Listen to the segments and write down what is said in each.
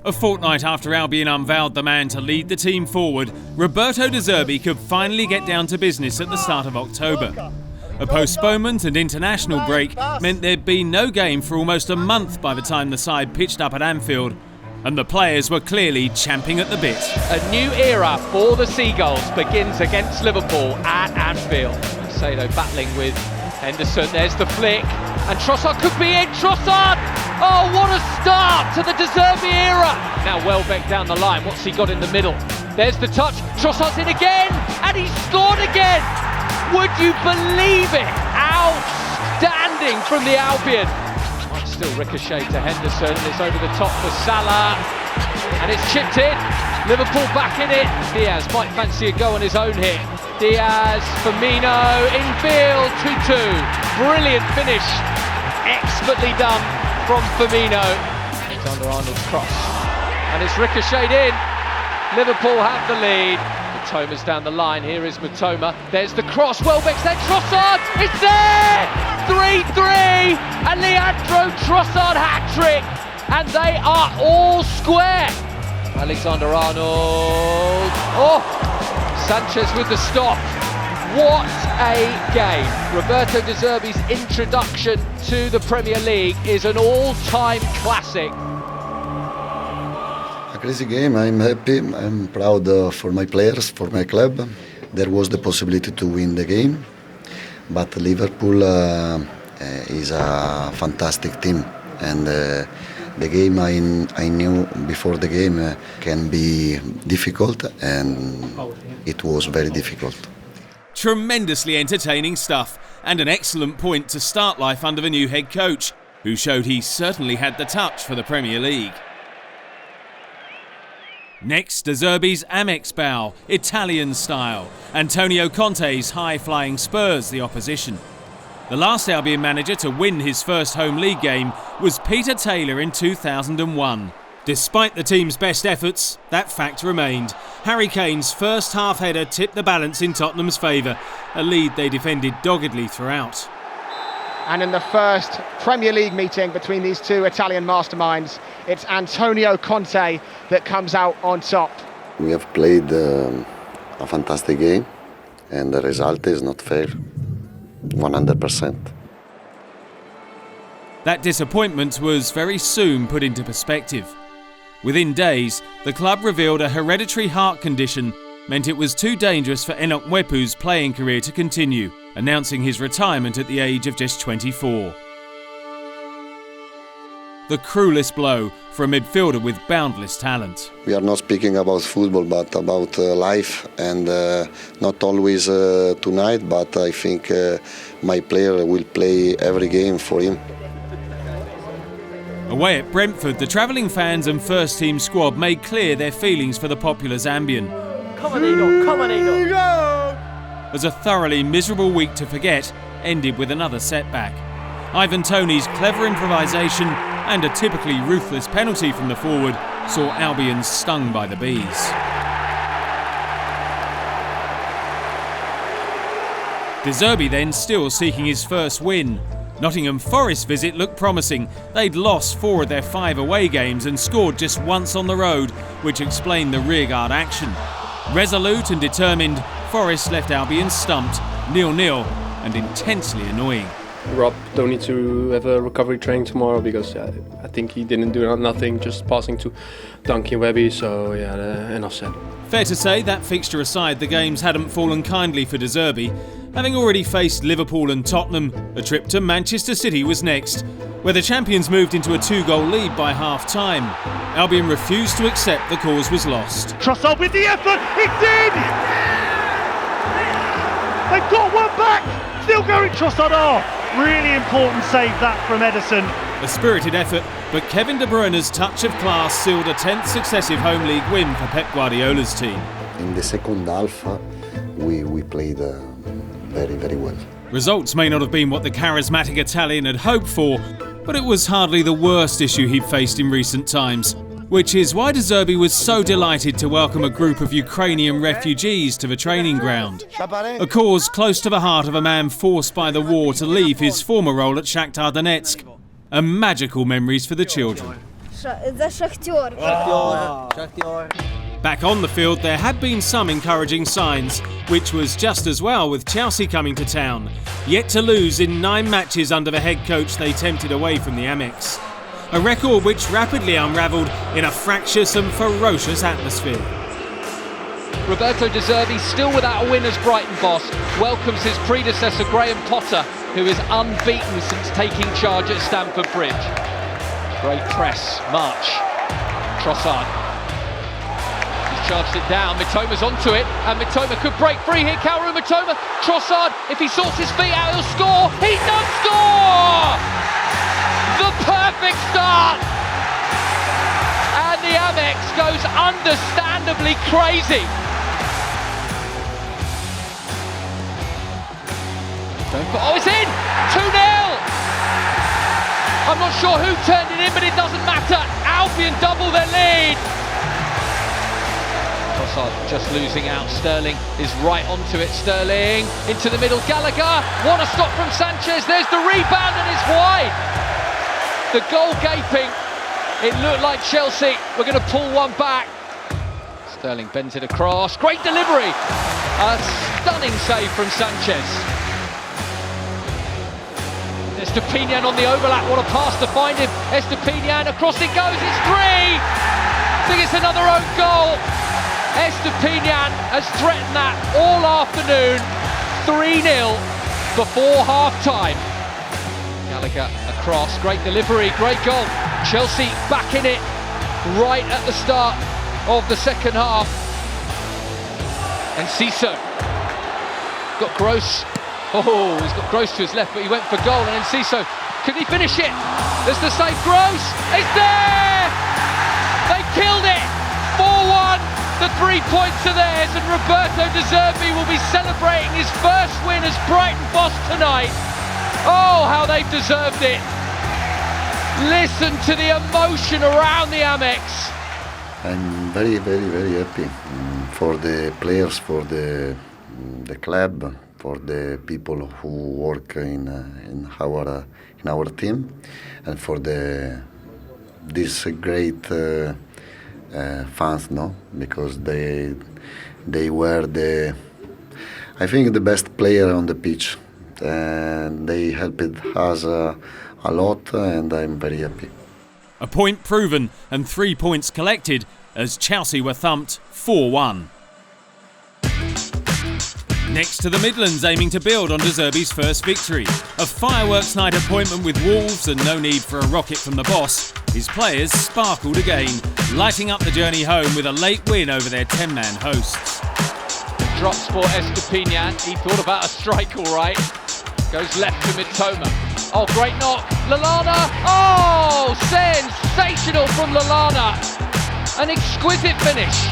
A fortnight after Albion unveiled the man to lead the team forward, Roberto De Zerbi could finally get down to business at the start of October. A postponement and international break meant there'd been no game for almost a month by the time the side pitched up at Anfield, and the players were clearly champing at the bit. A new era for the Seagulls begins against Liverpool at Anfield. Sado battling with Henderson, there's the flick, and Trossard could be in, Trossard! Oh, what a start to the De Zerbi era! Now Welbeck down the line, what's he got in the middle? There's the touch, Trossard's in again, and he's scored again! Would you believe it? Outstanding from the Albion. Might still ricochet to Henderson, it's over the top for Salah, and it's chipped in. Liverpool back in it. Diaz might fancy a go on his own here. Diaz, Firmino, infield, 2-2. Brilliant finish, expertly done from Firmino. Alexander-Arnold's cross, and it's ricocheted in. Liverpool have the lead. Matoma's down the line, here is Matoma. There's the cross, Welbeck's there, Trossard, it's there! 3-3, and Leandro Trossard hat-trick, and they are all square. Alexander-Arnold, oh, Sanchez with the stop. What a game. Roberto De Zerbi's introduction to the Premier League is an all-time classic. A crazy game, I'm happy, I'm proud for my players, for my club. There was the possibility to win the game, but Liverpool is a fantastic team, and the game I knew before the game can be difficult, and it was very difficult. Tremendously entertaining stuff, and an excellent point to start life under the new head coach, who showed he certainly had the touch for the Premier League. Next, De Zerbi's Amex bow, Italian style. Antonio Conte's high-flying Spurs the opposition. The last Albion manager to win his first home league game was Peter Taylor in 2001. Despite the team's best efforts, that fact remained. Harry Kane's first half header tipped the balance in Tottenham's favour, a lead they defended doggedly throughout. And in the first Premier League meeting between these two Italian masterminds, it's Antonio Conte that comes out on top. We have played a fantastic game, and the result is not fair, 100%. That disappointment was very soon put into perspective. Within days, the club revealed a hereditary heart condition meant it was too dangerous for Enoch Mwepu's playing career to continue, announcing his retirement at the age of just 24. The cruelest blow for a midfielder with boundless talent. We are not speaking about football, but about life, and not always tonight, but I think my player will play every game for him. Away at Brentford, the travelling fans and first-team squad made clear their feelings for the popular Zambian. Come on, Eagle, come on, Eagle. As a thoroughly miserable week to forget ended with another setback. Ivan Toney's clever improvisation and a typically ruthless penalty from the forward saw Albion stung by the bees. De Zerbi then still seeking his first win. Nottingham Forest's visit looked promising. They'd lost 4 of their 5 away games and scored just once on the road, which explained the rearguard action. Resolute and determined, Forest left Albion stumped, 0-0, and intensely annoying. Rob don't need to have a recovery training tomorrow because I think he didn't do nothing, just passing to Duncan Webby, so yeah, enough said. Fair to say that fixture aside, the games hadn't fallen kindly for De Zerbi. Having already faced Liverpool and Tottenham, a trip to Manchester City was next, where the champions moved into a 2-goal lead by half-time. Albion refused to accept the cause was lost. Trossard with the effort, it's in! They've got one back, still going Trossard off. Really important save that from Ederson. A spirited effort, but Kevin De Bruyne's touch of class sealed a 10th successive home league win for Pep Guardiola's team. In the second half, we played very, very well. Results may not have been what the charismatic Italian had hoped for, but it was hardly the worst issue he'd faced in recent times, which is why De Zerbi was so delighted to welcome a group of Ukrainian refugees to the training ground. A cause close to the heart of a man forced by the war to leave his former role at Shakhtar Donetsk. And magical memories for the children. за Шахтер. Back on the field, there had been some encouraging signs, which was just as well with Chelsea coming to town. Yet to lose in 9 matches under the head coach they tempted away from the Amex. A record which rapidly unravelled in a fractious and ferocious atmosphere. Roberto De Zerbi, still without a win as Brighton boss, welcomes his predecessor Graham Potter, who is unbeaten since taking charge at Stamford Bridge. Great press, March, Trossard. He's charged it down, Mitoma's onto it, and Mitoma could break free here. Kaoru Mitoma, Trossard, if he sorts his feet out, he'll score. He does score! The perfect start! And the Amex goes understandably crazy. Oh, it's in! 2-0! I'm not sure who turned it in, but it doesn't matter. Albion double their lead. Trossard just losing out. Sterling is right onto it. Sterling into the middle. Gallagher, what a stop from Sanchez. There's the rebound and it's wide. The goal gaping. It looked like Chelsea were going to pull one back. Sterling bends it across. Great delivery. A stunning save from Sanchez. Estepinian on the overlap, what a pass to find him. Estepinian, across it goes, it's 3! I think it's another own goal. Estepinian has threatened that all afternoon. 3-0 before half-time. Gallagher across, great delivery, great goal. Chelsea back in it right at the start of the second half. And Ciso got Gross. Oh, he's got Gross to his left, but he went for goal, and then Ciso, can he finish it? There's the save, Gross, it's there! They killed it! 4-1, the 3 points are theirs, and Roberto De Zerbi will be celebrating his first win as Brighton boss tonight. Oh, how they've deserved it. Listen to the emotion around the Amex. I'm very, very, very happy for the players, for the club, for the people who work in our team, and for this great fans, no, because they were I think the best player on the pitch, and they helped us a lot, and I'm very happy. A point proven and 3 points collected as Chelsea were thumped 4-1. Next to the Midlands, aiming to build on De Zerbi's first victory. A fireworks night appointment with Wolves and no need for a rocket from the boss. His players sparkled again, lighting up the journey home with a late win over their 10-man hosts. Drops for Estepinian. He thought about a strike, all right. Goes left to Mitoma. Oh, great knock. Lallana. Oh, sensational from Lallana. An exquisite finish.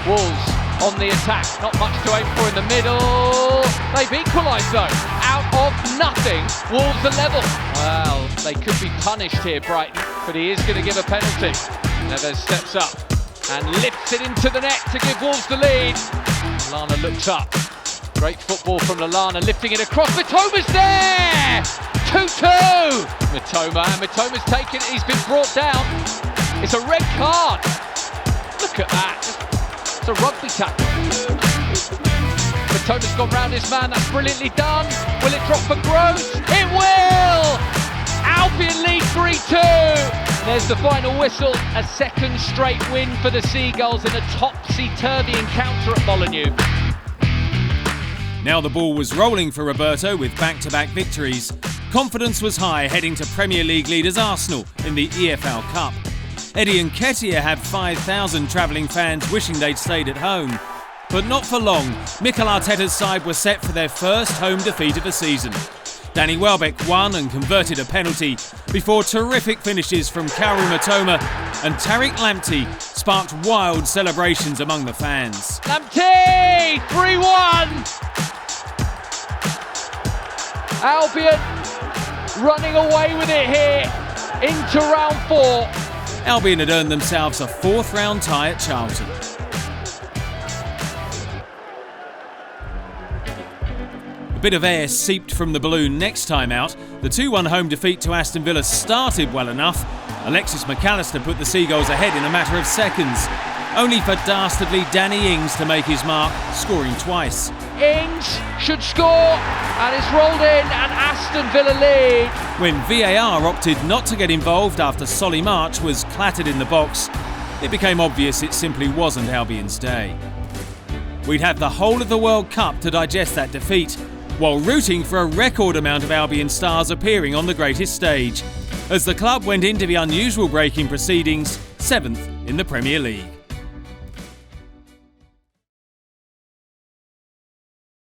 Wolves on the attack, not much to aim for in the middle. They've equalised though, out of nothing. Wolves are level. Well, they could be punished here, Brighton, but he is going to give a penalty. Neves steps up and lifts it into the net to give Wolves the lead. Lallana looks up. Great football from Lallana, lifting it across. Mitoma's there! 2-2! Mitoma's taken it, he's been brought down. It's a red card. Look at that. It's a rugby tackle. Mitoma's gone round his man, that's brilliantly done. Will it drop for Gross? It will! Albion lead 3-2. There's the final whistle, a second straight win for the Seagulls in a topsy-turvy encounter at Molineux. Now the ball was rolling for Roberto with back-to-back victories. Confidence was high heading to Premier League leaders Arsenal in the EFL Cup. Eddie and Nketiah had 5,000 travelling fans wishing they'd stayed at home. But not for long. Mikel Arteta's side were set for their first home defeat of the season. Danny Welbeck won and converted a penalty before terrific finishes from Kaoru Mitoma and Tariq Lamptey sparked wild celebrations among the fans. Lamptey! 3-1! Albion running away with it here into round 4. Albion had earned themselves a 4th round tie at Charlton. A bit of air seeped from the balloon next time out The 2-1 home defeat to Aston Villa started well enough. Alexis McAllister put the Seagulls ahead in a matter of seconds, only for dastardly Danny Ings to make his mark, scoring twice. Ings should score, and it's rolled in, and Aston Villa lead. When VAR opted not to get involved after Solly March was clattered in the box, it became obvious it simply wasn't Albion's day. We'd have the whole of the World Cup to digest that defeat, while rooting for a record amount of Albion stars appearing on the greatest stage, as the club went into the unusual break in proceedings, 7th in the Premier League.